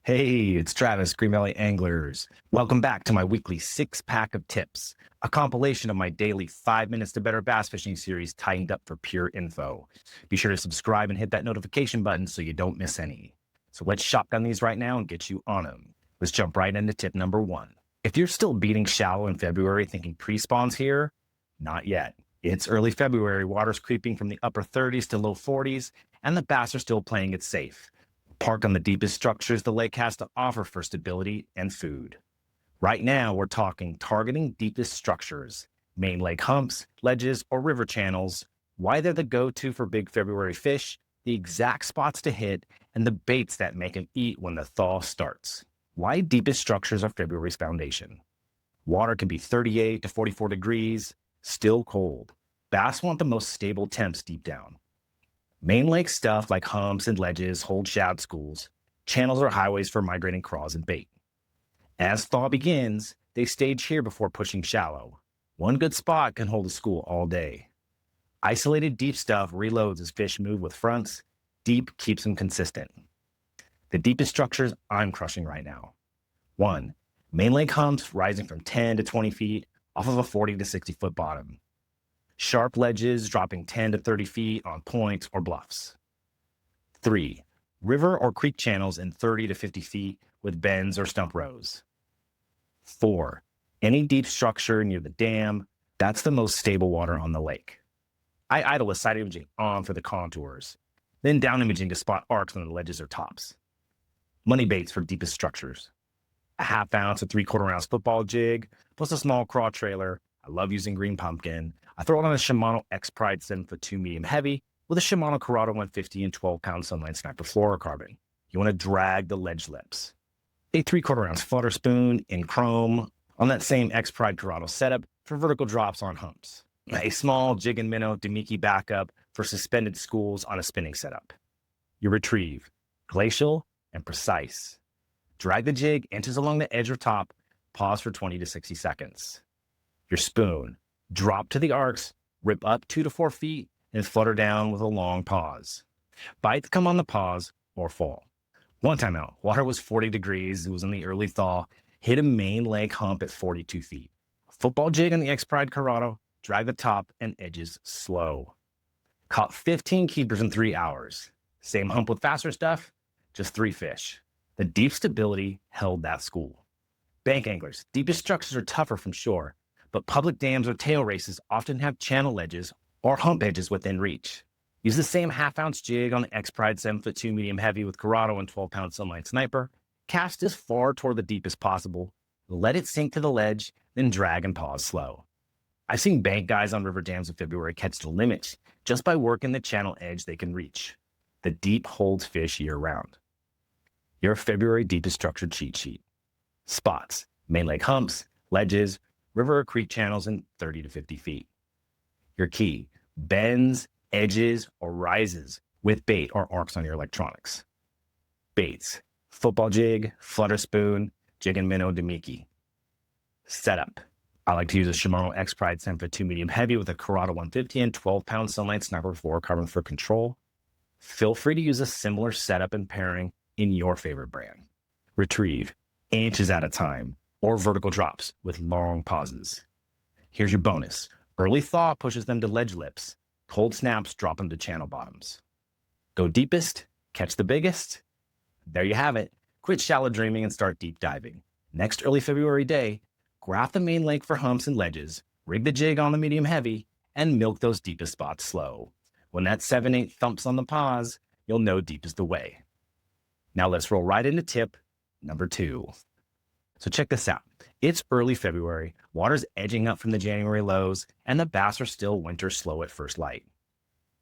Hey, it's Travis, Green Valley Anglers. Welcome back to my weekly 6-pack of tips, a compilation of my daily 5 minutes to better bass fishing series tightened up for pure info. Be sure to subscribe and hit that notification button so you don't miss any. So let's shotgun these right now and get you on them. Let's jump right into tip number 1. If you're still beating shallow in February thinking pre-spawn's here, not yet. It's early February, water's creeping from the upper 30s to low 40s, and the bass are still playing it safe. Parked on the deepest structures the lake has to offer for stability and food. Right now, we're talking targeting deepest structures, main lake humps, ledges, or river channels, why they're the go-to for big February fish, the exact spots to hit, and the baits that make them eat when the thaw starts. Why deepest structures are February's foundation. Water can be 38 to 44 degrees, still cold. Bass want the most stable temps deep down. Main lake stuff like humps and ledges hold shad schools. Channels are highways for migrating craws and bait. As thaw begins, they stage here before pushing shallow. One good spot can hold a school all day. Isolated deep stuff reloads as fish move with fronts. Deep keeps them consistent. The deepest structures I'm crushing right now. 1. Main lake humps rising from 10 to 20 feet off of a 40 to 60 foot bottom. Sharp ledges dropping 10 to 30 feet on points or bluffs. 3. River or creek channels in 30 to 50 feet with bends or stump rows. 4. Any deep structure near the dam, that's the most stable water on the lake. I idle with side imaging on for the contours, then down imaging to spot arcs when the ledges are tops. Money baits for deepest structures. A 1/2 ounce to 3/4 ounce football jig, plus a small craw trailer. I love using green pumpkin. I throw it on a Shimano Expride 7'2" medium heavy with a Shimano Corado 150 and 12-pound Sunline Sniper fluorocarbon. You want to drag the ledge lips. A 3/4 ounce Flutter spoon in chrome on that same Expride Corado setup for vertical drops on humps. A small Jig and Minnow Mimicking backup for suspended schools on a spinning setup. Your retrieve, glacial and precise. Drag the jig inches along the edge or top, pause for 20 to 60 seconds. Your spoon, drop to the arcs, rip up 2 to 4 feet, and flutter down with a long pause. Bites come on the pause or fall. One time out, water was 40 degrees, it was in the early thaw, hit a main lake hump at 42 feet. Football jig on the Expride Corado, drag the top and edges slow. Caught 15 keepers in 3 hours. Same hump with faster stuff, just 3 fish. The deep stability held that school. Bank anglers, deepest structures are tougher from shore, but public dams or tail races often have channel ledges or hump edges within reach. Use the same 1/2 ounce jig on the Expride 7'2" medium heavy with Corado and 12-pound Sunline Sniper. Cast as far toward the deep as possible. Let it sink to the ledge, then drag and pause slow. I've seen bank guys on river dams in February catch the limits just by working the channel edge they can reach. The deep holds fish year-round. Your February deepest structure cheat sheet. Spots, main lake humps, ledges, river or creek channels in 30 to 50 feet. Your key, bends, edges, or rises with bait or arcs on your electronics. Baits, football jig, flutter spoon, Jig and Minnow Mimicking. Setup. I like to use a Shimano Expride 7'2" medium heavy with a Corado 150 and 12-pound Sunline Sniper fluorocarbon for control. Feel free to use a similar setup and pairing in your favorite brand. Retrieve, inches at a time, or vertical drops with long pauses. Here's your bonus. Early thaw pushes them to ledge lips. Cold snaps drop them to channel bottoms. Go deepest, catch the biggest. There you have it. Quit shallow dreaming and start deep diving. Next early February day, graph the main lake for humps and ledges, rig the jig on the medium heavy, and milk those deepest spots slow. When that 7/8 thumps on the pause, you'll know deep is the way. Now let's roll right into tip number 2. So check this out. It's early February, water's edging up from the January lows, and the bass are still winter slow at first light.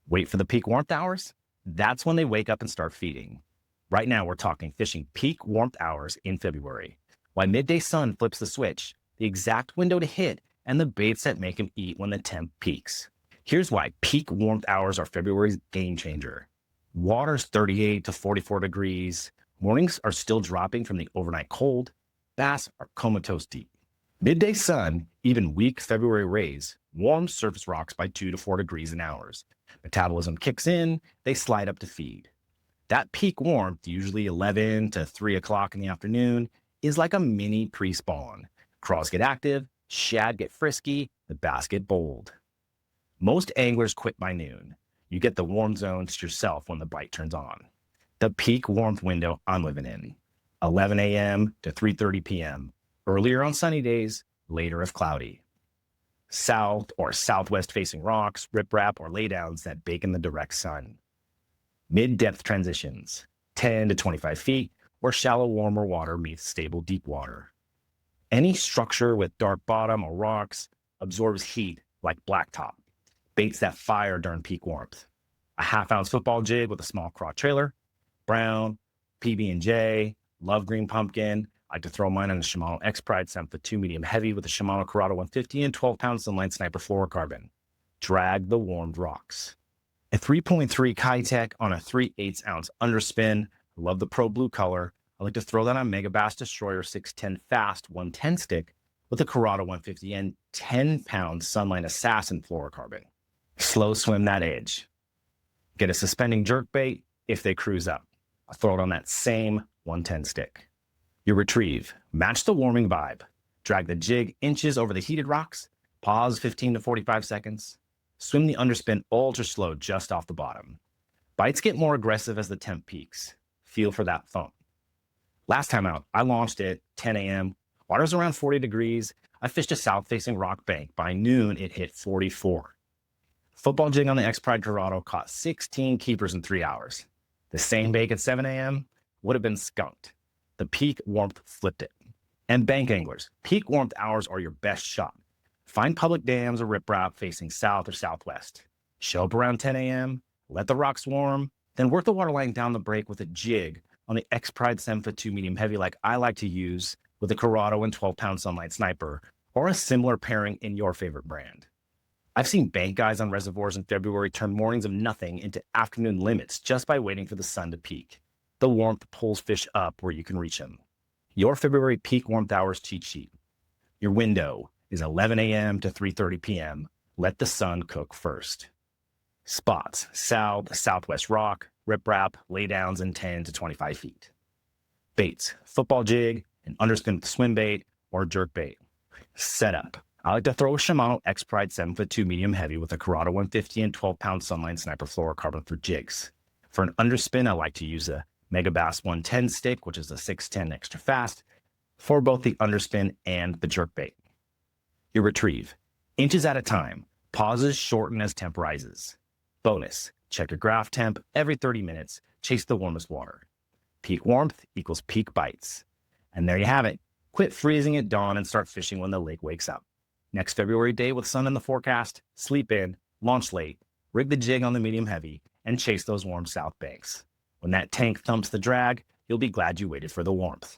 Wait for the peak warmth hours? That's when they wake up and start feeding. Right now, we're talking fishing peak warmth hours in February. While midday sun flips the switch, the exact window to hit, and the baits that make them eat when the temp peaks. Here's why peak warmth hours are February's game changer. Water's 38 to 44 degrees. Mornings are still dropping from the overnight cold. Bass are comatose deep. Midday sun, even weak February rays, warms surface rocks by 2 to 4 degrees in hours. Metabolism kicks in, they slide up to feed. That peak warmth, usually 11 to 3 o'clock in the afternoon, is like a mini pre-spawn. Craws get active, shad get frisky, the bass get bold. Most anglers quit by noon. You get the warm zones to yourself when the bite turns on. The peak warmth window I'm living in, 11 a.m. to 3:30 p.m., earlier on sunny days, later if cloudy. South or southwest facing rocks, riprap, or laydowns that bake in the direct sun. Mid-depth transitions, 10 to 25 feet, where shallow warmer water meets stable deep water. Any structure with dark bottom or rocks absorbs heat like blacktop. Baits that fire during peak warmth. A half-ounce football jig with a small craw trailer, brown, PB&J, love green pumpkin. I like to throw mine on a Shimano Expride 7'2" medium heavy with a Shimano Corado 150 and 12-pound Sunline Sniper fluorocarbon. Drag the warmed rocks. A 3.3 Keitech on a 3/8 ounce underspin. I love the Pro Blue color. I like to throw that on Megabass Destroyer 610 fast 110 stick with a Corado 150 and 10-pound Sunline Assassin fluorocarbon. Slow swim that edge. Get a suspending jerkbait if they cruise up. I throw it on that same 110 stick. You retrieve. Match the warming vibe. Drag the jig inches over the heated rocks. Pause 15 to 45 seconds. Swim the underspin ultra slow just off the bottom. Bites get more aggressive as the temp peaks. Feel for that foam. Last time out, I launched at 10 a.m. Water's around 40 degrees. I fished a south-facing rock bank. By noon, it hit 44. Football jig on the Expride Corado caught 16 keepers in 3 hours. The same bait at 7 a.m. would have been skunked. The peak warmth flipped it. And bank anglers, peak warmth hours are your best shot. Find public dams or riprap facing south or southwest. Show up around 10 a.m., let the rocks warm, then work the waterline down the break with a jig on the Expride 7'2" medium heavy like I like to use with a Corado and 12-pound Sunlight Sniper, or a similar pairing in your favorite brand. I've seen bank guys on reservoirs in February turn mornings of nothing into afternoon limits just by waiting for the sun to peak. The warmth pulls fish up where you can reach them. Your February peak warmth hours cheat sheet. Your window is 11 a.m. to 3:30 p.m. Let the sun cook first. Spots, south, southwest rock, riprap, laydowns in 10 to 25 feet. Baits, football jig, an underspin with swim bait, or jerkbait. Setup. I like to throw a Shimano Expride 7'2" medium heavy with a Corado 150 and 12-pound Sunline Sniper fluorocarbon for jigs. For an underspin, I like to use a Megabass 110 stick, which is a 610 extra fast, for both the underspin and the jerkbait. You retrieve. Inches at a time. Pauses shorten as temp rises. Bonus. Check your graph temp every 30 minutes. Chase the warmest water. Peak warmth equals peak bites. And there you have it. Quit freezing at dawn and start fishing when the lake wakes up. Next February day with sun in the forecast, sleep in, launch late, rig the jig on the medium heavy, and chase those warm south banks. When that tank thumps the drag, you'll be glad you waited for the warmth.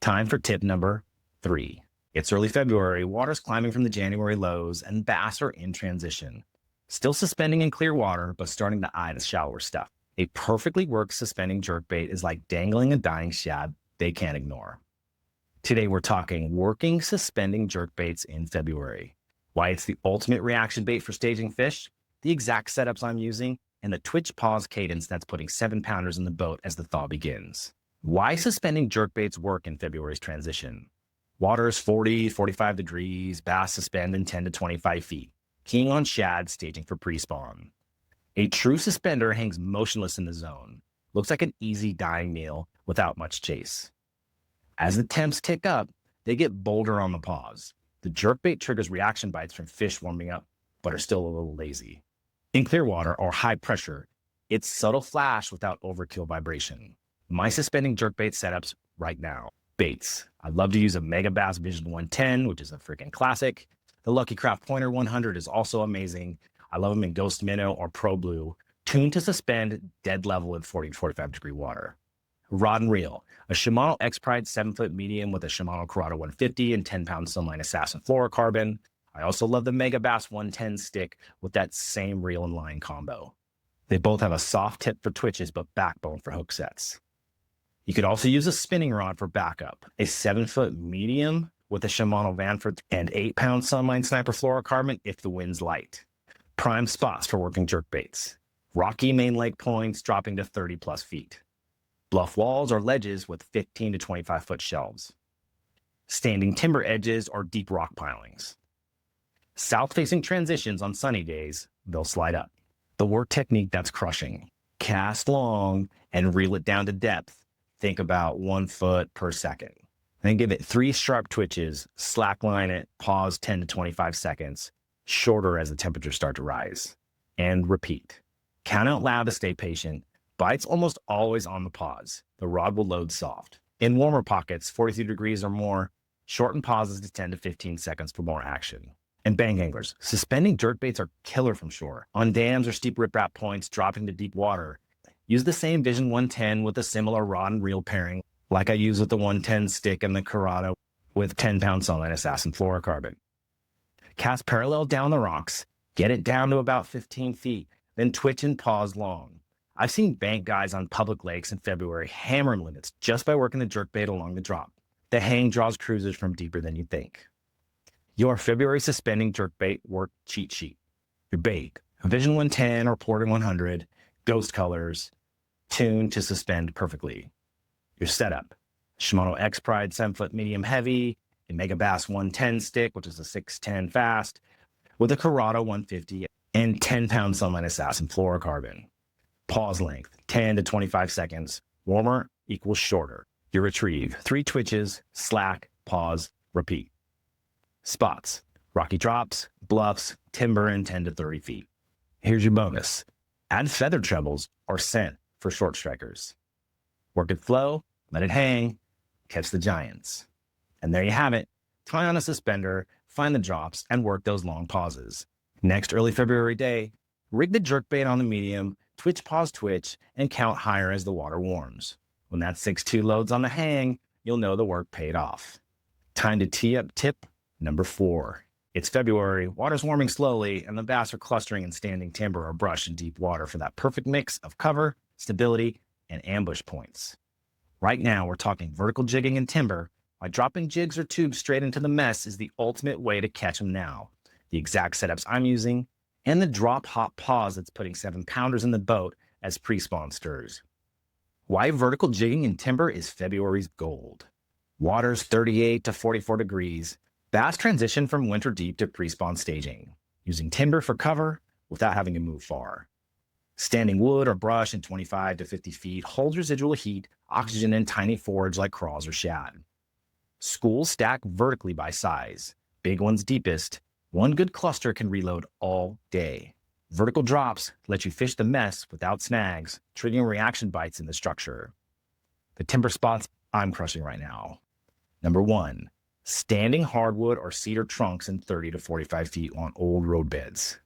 Time for tip number 3. It's early February, water's climbing from the January lows, and bass are in transition. Still suspending in clear water, but starting to eye the shallower stuff. A perfectly worked suspending jerkbait is like dangling a dying shad they can't ignore. Today we're talking working suspending jerkbaits in February. Why it's the ultimate reaction bait for staging fish, the exact setups I'm using, and the twitch pause cadence that's putting 7-pounders in the boat as the thaw begins. Why suspending jerkbaits work in February's transition. Water is 40, 45 degrees, bass suspend in 10 to 25 feet. Keying on shad, staging for pre-spawn. A true suspender hangs motionless in the zone. Looks like an easy dying meal without much chase. As the temps tick up, they get bolder on the pause. The jerkbait triggers reaction bites from fish warming up, but are still a little lazy. In clear water or high pressure, it's subtle flash without overkill vibration. My suspending jerkbait setups right now. Baits. I love to use a Megabass Vision 110, which is a freaking classic. The Lucky Craft Pointer 100 is also amazing. I love them in Ghost Minnow or Pro Blue, tuned to suspend dead level in 40 to 45 degree water. Rod and reel. A Shimano Expride 7-foot medium with a Shimano Corado 150 and 10-pound Sunline Assassin fluorocarbon. I also love the Megabass 110 stick with that same reel and line combo. They both have a soft tip for twitches, but backbone for hook sets. You could also use a spinning rod for backup. A 7-foot medium with a Shimano Vanford and 8-pound Sunline Sniper fluorocarbon if the wind's light. Prime spots for working jerkbaits. Rocky main lake points dropping to 30 plus feet. Bluff walls or ledges with 15 to 25 foot shelves. Standing timber edges or deep rock pilings. South-facing transitions on sunny days, they'll slide up. The work technique that's crushing. Cast long and reel it down to depth. Think about 1 foot per second. Then give it 3 sharp twitches, slackline it, pause 10 to 25 seconds, shorter as the temperatures start to rise. And repeat. Count out loud to stay patient. Bites almost always on the pause. The rod will load soft. In warmer pockets, 43 degrees or more, shorten pauses to 10 to 15 seconds for more action. And bang anglers, suspending jerkbaits are killer from shore. On dams or steep riprap points, dropping to deep water. Use the same Vision 110 with a similar rod and reel pairing, like I use with the 110 stick and the Corado with 10-pound Sunline Assassin fluorocarbon. Cast parallel down the rocks, get it down to about 15 feet, then twitch and pause long. I've seen bank guys on public lakes in February hammer limits just by working the jerkbait along the drop. The hang draws cruisers from deeper than you think. Your February suspending jerkbait work cheat sheet. Your bait, a Vision 110 or Porter 100, ghost colors, tuned to suspend perfectly. Your setup, Shimano Expride 7-foot medium heavy, a Megabass 110 stick, which is a 610 fast, with a Corado 150 and 10-pound Sunline Assassin fluorocarbon. Pause length, 10 to 25 seconds. Warmer equals shorter. Your retrieve, 3 twitches, slack, pause, repeat. Spots, rocky drops, bluffs, timber, and 10 to 30 feet. Here's your bonus. Add feather trebles or scent for short strikers. Work it flow, let it hang, catch the giants. And there you have it. Tie on a suspender, find the drops, and work those long pauses. Next early February day, rig the jerkbait on the medium, twitch, pause, twitch, and count higher as the water warms. When that 6.2 loads on the hang, you'll know the work paid off. Time to tee up tip number 4. It's February, water's warming slowly, and the bass are clustering in standing timber or brush in deep water for that perfect mix of cover, stability, and ambush points. Right now, we're talking vertical jigging in timber. Why dropping jigs or tubes straight into the mess is the ultimate way to catch them now. The exact setups I'm using, and the drop hop pause that's putting 7-pounders in the boat as pre-spawn stirs. Why vertical jigging in timber is February's gold. Water's 38 to 44 degrees. Bass transition from winter deep to pre-spawn staging, using timber for cover without having to move far. Standing wood or brush in 25 to 50 feet holds residual heat, oxygen, and tiny forage like crawls or shad. Schools stack vertically by size, big ones deepest. One good cluster can reload all day. Vertical drops let you fish the mess without snags, triggering reaction bites in the structure. The timber spots I'm crushing right now. Number 1, standing hardwood or cedar trunks in 30 to 45 feet on old road beds.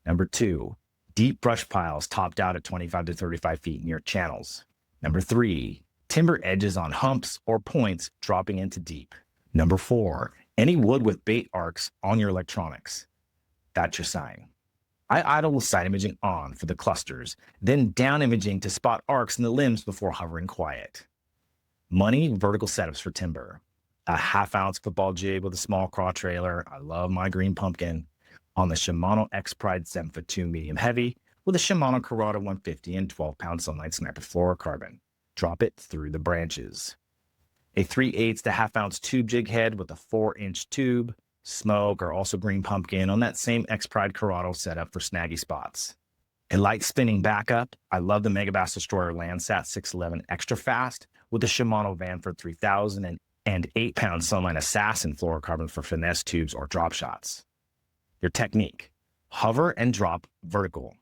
Number 2, deep brush piles topped out at 25 to 35 feet near channels. Number 3, timber edges on humps or points dropping into deep. Number 4, any wood with bait arcs on your electronics. That's your sign. I idle with side imaging on for the clusters, then down imaging to spot arcs in the limbs before hovering quiet. Money vertical setups for timber. A 1/2-ounce football jig with a small craw trailer. I love my green pumpkin. On the Shimano Expride 7'2" medium heavy with a Shimano Corado 150 and 12-pound Sunline Sniper fluorocarbon. Drop it through the branches. A 3/8 to 1/2-ounce tube jig head with a 4-inch tube, smoke, or also green pumpkin on that same Expride Corado setup for snaggy spots. A light spinning backup. I love the Megabass Destroyer Landsat 611 extra fast with the Shimano Vanford 3000 and 8-pound Sunline Assassin fluorocarbon for finesse tubes or drop shots. Your technique. Hover and drop vertical.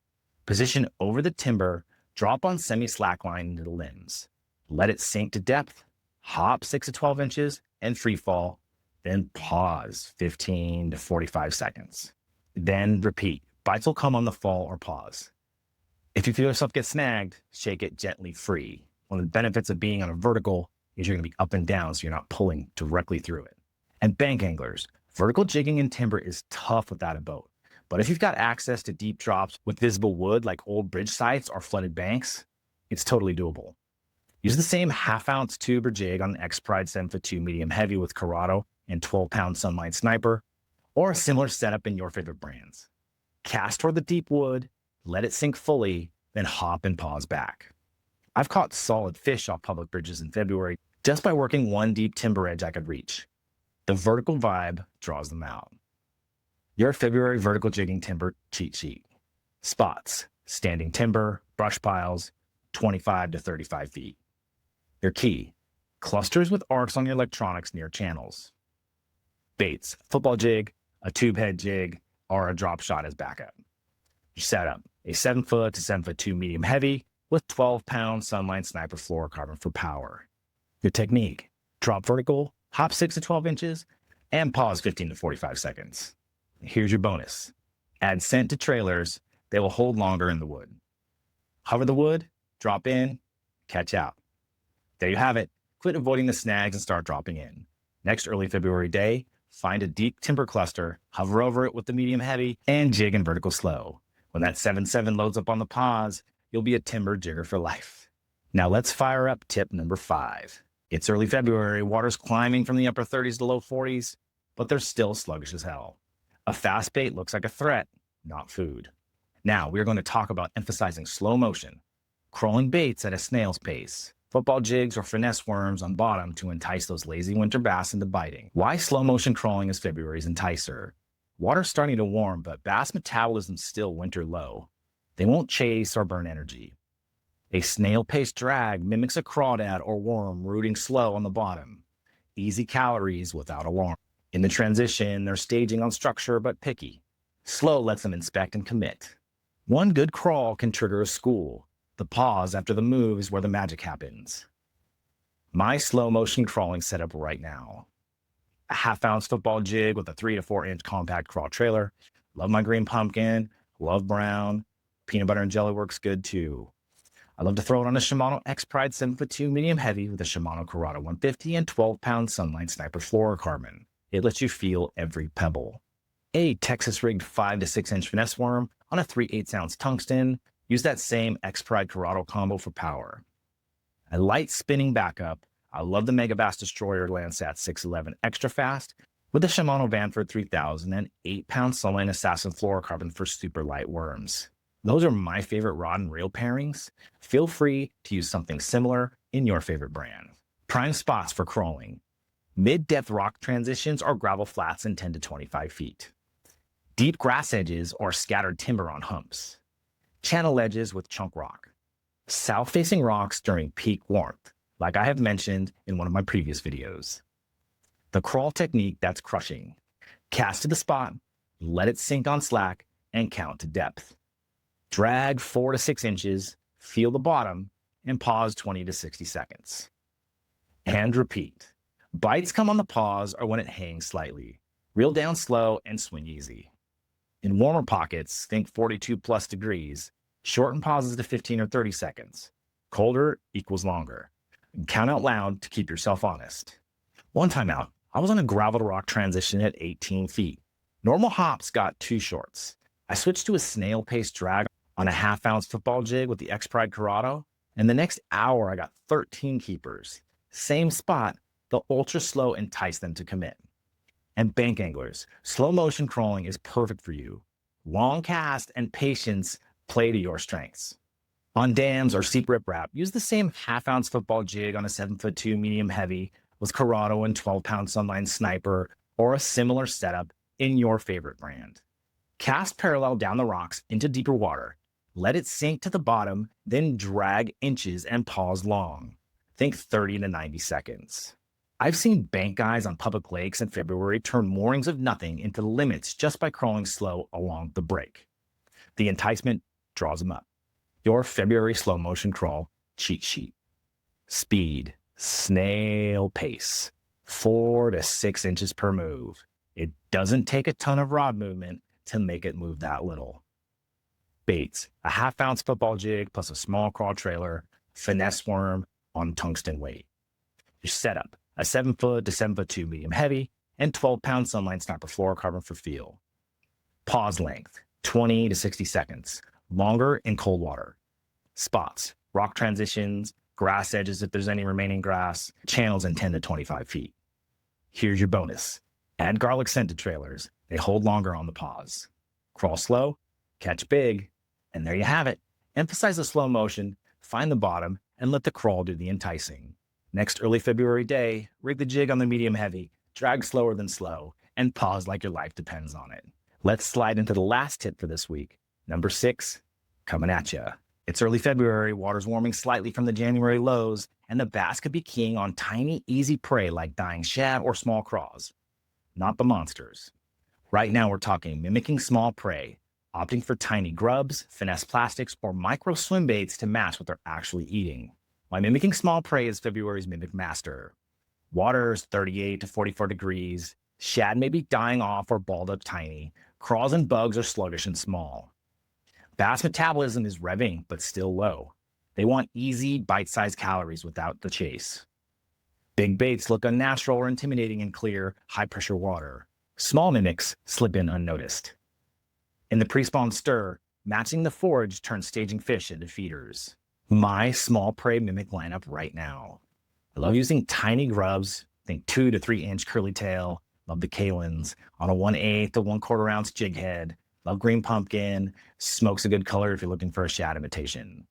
Position over the timber, drop on semi-slackline into the limbs. Let it sink to depth, hop 6 to 12 inches, and free fall. Then pause 15 to 45 seconds. Then repeat. Bites will come on the fall or pause. If you feel yourself get snagged, shake it gently free. One of the benefits of being on a vertical is you're going to be up and down, so you're not pulling directly through it. And bank anglers, vertical jigging in timber is tough without a boat. But if you've got access to deep drops with visible wood like old bridge sites or flooded banks, it's totally doable. Use the same 1/2-ounce tube or jig on the X-Pride 7'2" medium heavy with Corado and 12-pound Sunline Sniper, or a similar setup in your favorite brands. Cast toward the deep wood, let it sink fully, then hop and pause back. I've caught solid fish off public bridges in February just by working one deep timber edge I could reach. The vertical vibe draws them out. Your February vertical jigging timber cheat sheet. Spots: standing timber, brush piles, 25 to 35 feet. Your key: clusters with arcs on your electronics near channels. Baits: football jig, a tube head jig, or a drop shot as backup. Your setup: a 7 foot to 7 foot 2 medium heavy with 12-pound Sunline Sniper fluorocarbon for power. Your technique: drop vertical, hop 6 to 12 inches, and pause 15 to 45 seconds. Here's your bonus: add scent to trailers. They will hold longer in the wood. Hover the wood, drop in, catch out. There you have it. Quit avoiding the snags and start dropping in. Next early February day, find a deep timber cluster, hover over it with the medium heavy, and jig in vertical slow. When that 7.7 loads up on the pause, you'll be a timber jigger for life. Now let's fire up tip number 5. It's early February, water's climbing from the upper 30s to low 40s, but they're still sluggish as hell. A fast bait looks like a threat, not food. Now we're going to talk about emphasizing slow motion, crawling baits at a snail's pace, football jigs or finesse worms on bottom to entice those lazy winter bass into biting. Why slow motion crawling is February's enticer? Water's starting to warm, but bass metabolism's still winter low. They won't chase or burn energy. A snail-pace drag mimics a crawdad or worm rooting slow on the bottom. Easy calories without alarm. In the transition, they're staging on structure but picky. Slow lets them inspect and commit. One good crawl can trigger a school. The pause after the move is where the magic happens. My slow motion crawling setup right now: a 1/2 ounce football jig with a 3 to 4 inch compact crawl trailer. Love my green pumpkin, love brown. Peanut butter and jelly works good too. I love to throw it on a Shimano Expride 7 foot 2 medium heavy with a Shimano Corado 150 and 12-pound Sunline Sniper fluorocarbon. It lets you feel every pebble. A Texas rigged 5 to 6 inch finesse worm on a 3/8 ounce tungsten. Use that same Expride Corado combo for power. A light spinning backup. I love the Megabass Destroyer Landsat 611 extra fast with the Shimano Vanford 3000 and 8-pound Sunline Assassin fluorocarbon for super light worms. Those are my favorite rod and reel pairings. Feel free to use something similar in your favorite brand. Prime spots for crawling: mid-depth rock transitions or gravel flats in 10 to 25 feet. Deep grass edges or scattered timber on humps. Channel edges with chunk rock. South-facing rocks during peak warmth, like I have mentioned in one of my previous videos. The crawl technique that's crushing: cast to the spot, let it sink on slack, and count to depth. Drag 4 to 6 inches, feel the bottom, and pause 20 to 60 seconds. And repeat. Bites come on the pause or when it hangs slightly. Reel down slow and swing easy. In warmer pockets, think 42 plus degrees. Shorten pauses to 15 or 30 seconds. Colder equals longer. And count out loud to keep yourself honest. One time out, I was on a gravel to rock transition at 18 feet. Normal hops got too shorts. I switched to a snail-pace drag on a 1/2 ounce football jig with the Expride Corado, and the next hour I got 13 keepers. Same spot, the ultra slow enticed them to commit. And bank anglers, slow motion crawling is perfect for you. Long cast and patience play to your strengths. On dams or steep riprap, use the same 1/2 ounce football jig on a 7 foot 2 medium heavy with Corado and 12-pound Sunline Sniper, or a similar setup in your favorite brand. Cast parallel down the rocks into deeper water. Let it sink to the bottom, then drag inches and pause long. Think 30 to 90 seconds. I've seen bank guys on public lakes in February turn moorings of nothing into limits just by crawling slow along the break. The enticement draws them up. Your February slow motion crawl cheat sheet: speed, snail pace, 4 to 6 inches per move. It doesn't take a ton of rod movement to make it move that little. Baits: a 1/2 ounce football jig plus a small crawl trailer, finesse worm on tungsten weight. Your setup: a 7 foot to 7 foot 2 medium heavy, and 12-pound Sunline Sniper fluorocarbon for feel. Pause length: 20 to 60 seconds, longer in cold water. Spots: rock transitions, grass edges if there's any remaining grass, channels in 10 to 25 feet. Here's your bonus: add garlic scented trailers. They hold longer on the pause. Crawl slow, catch big, and there you have it. Emphasize the slow motion, find the bottom, and let the crawl do the enticing. Next early February day, rig the jig on the medium heavy, drag slower than slow, and pause like your life depends on it. Let's slide into the last tip for this week. Number 6, coming at ya. It's early February, water's warming slightly from the January lows, and the bass could be keying on tiny, easy prey like dying shad or small craws, not the monsters. Right now, we're talking mimicking small prey, opting for tiny grubs, finesse plastics, or micro swim baits to match what they're actually eating. My mimicking small prey is February's mimic master. Water is 38 to 44 degrees. Shad may be dying off or balled up tiny. Craws and bugs are sluggish and small. Bass metabolism is revving, but still low. They want easy, bite-sized calories without the chase. Big baits look unnatural or intimidating in clear, high-pressure water. Small mimics slip in unnoticed. In the Prespawn stir, matching the forage turns staging fish into feeders. My small prey mimic lineup right now. I love using tiny grubs, think 2 to 3 inch curly tail. Love the Kalins on a 1/8 to 1/4 ounce jig head. Love green pumpkin. Smoke's a good color if you're looking for a shad imitation.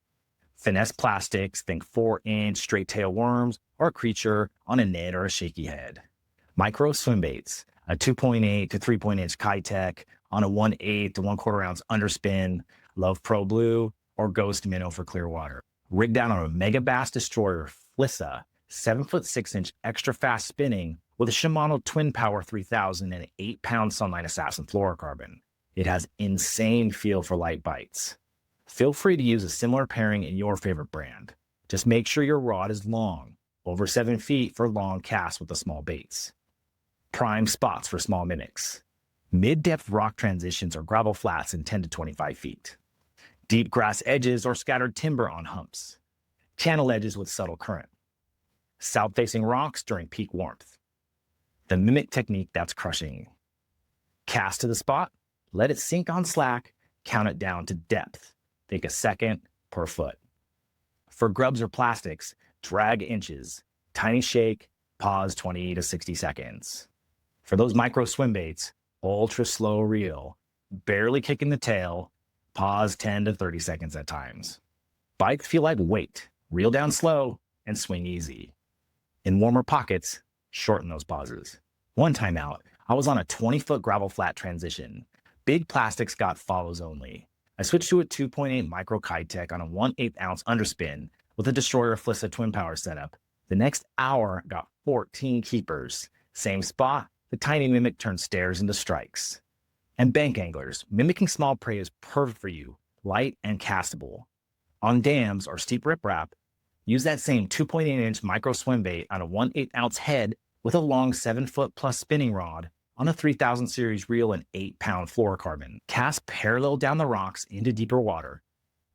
Finesse plastics, think 4-inch straight tail worms or a creature on a Ned or a shaky head. Micro swim baits, a 2.8 to 3-inch Keitech on a 1/8 to 1/4 ounce underspin. Love Pro Blue or Ghost Minnow for clear water. Rigged down on a Megabass Destroyer Flissa, 7'6" extra fast spinning with a Shimano Twin Power 3000 and an 8-pound Sunline Assassin fluorocarbon. It has insane feel for light bites. Feel free to use a similar pairing in your favorite brand. Just make sure your rod is long, over 7 feet for long casts with the small baits. Prime spots for small mimics. Mid-depth rock transitions or gravel flats in 10 to 25 feet. Deep grass edges or scattered timber on humps. Channel edges with subtle current. South-facing rocks during peak warmth. The mimic technique that's crushing. Cast to the spot, let it sink on slack, count it down to depth. Think a second per foot. For grubs or plastics, drag inches, tiny shake, pause 20 to 60 seconds. For those micro swim baits, ultra slow reel, barely kicking the tail, pause 10 to 30 seconds at times. Bites feel like weight, reel down slow, and swing easy. In warmer pockets, shorten those pauses. One time out, I was on a 20-foot gravel flat transition. Big plastics got follows only. I switched to a 2.8 micro Kaitech on a 1/8 ounce underspin with a Destroyer Flissa twin power setup. The next hour got 14 keepers. Same spot, the tiny mimic turned stares into strikes. And bank anglers, mimicking small prey is perfect for you, light and castable. On dams or steep riprap, use that same 2.8-inch micro swim bait on a 1/8 ounce head with a long 7-foot plus spinning rod on a 3000 series reel and 8-pound fluorocarbon. Cast parallel down the rocks into deeper water.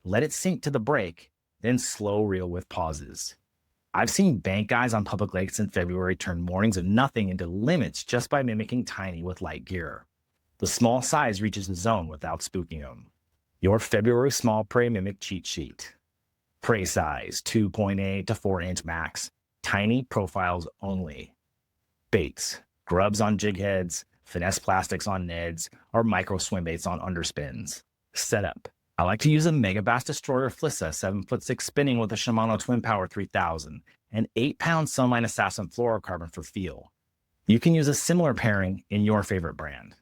Let it sink to the break, then slow reel with pauses. I've seen bank guys on public lakes in February turn mornings of nothing into limits just by mimicking tiny with light gear. The small size reaches the zone without spooking them. Your February small prey mimic cheat sheet. Prey size, 2.8 to 4-inch max. Tiny profiles only. Baits, grubs on jig heads, finesse plastics on Neds, or micro swim baits on underspins. Setup. I like to use a Megabass Destroyer Flissa 7'6" spinning with a Shimano Twin Power 3000 and 8-pound Sunline Assassin fluorocarbon for feel. You can use a similar pairing in your favorite brand.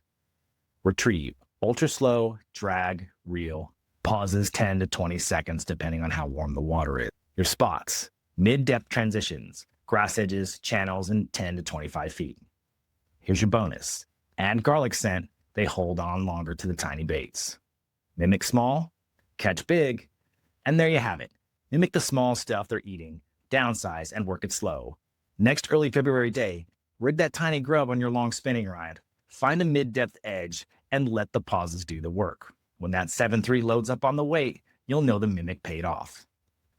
Retrieve. Ultra slow, drag, reel. Pauses 10 to 20 seconds depending on how warm the water is. Your spots. Mid-depth transitions, grass edges, channels, and 10 to 25 feet. Here's your bonus. Add garlic scent, they hold on longer to the tiny baits. Mimic small, catch big, and there you have it. Mimic the small stuff they're eating, downsize, and work it slow. Next early February day, rig that tiny grub on your long spinning ride, find a mid-depth edge, and let the pauses do the work. When that 7.3 loads up on the weight, you'll know the mimic paid off.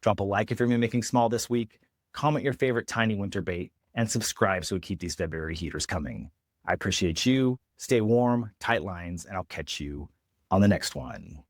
Drop a like if you're mimicking small this week, comment your favorite tiny winter bait, and subscribe so we keep these February heaters coming. I appreciate you. Stay warm, tight lines, and I'll catch you on the next one.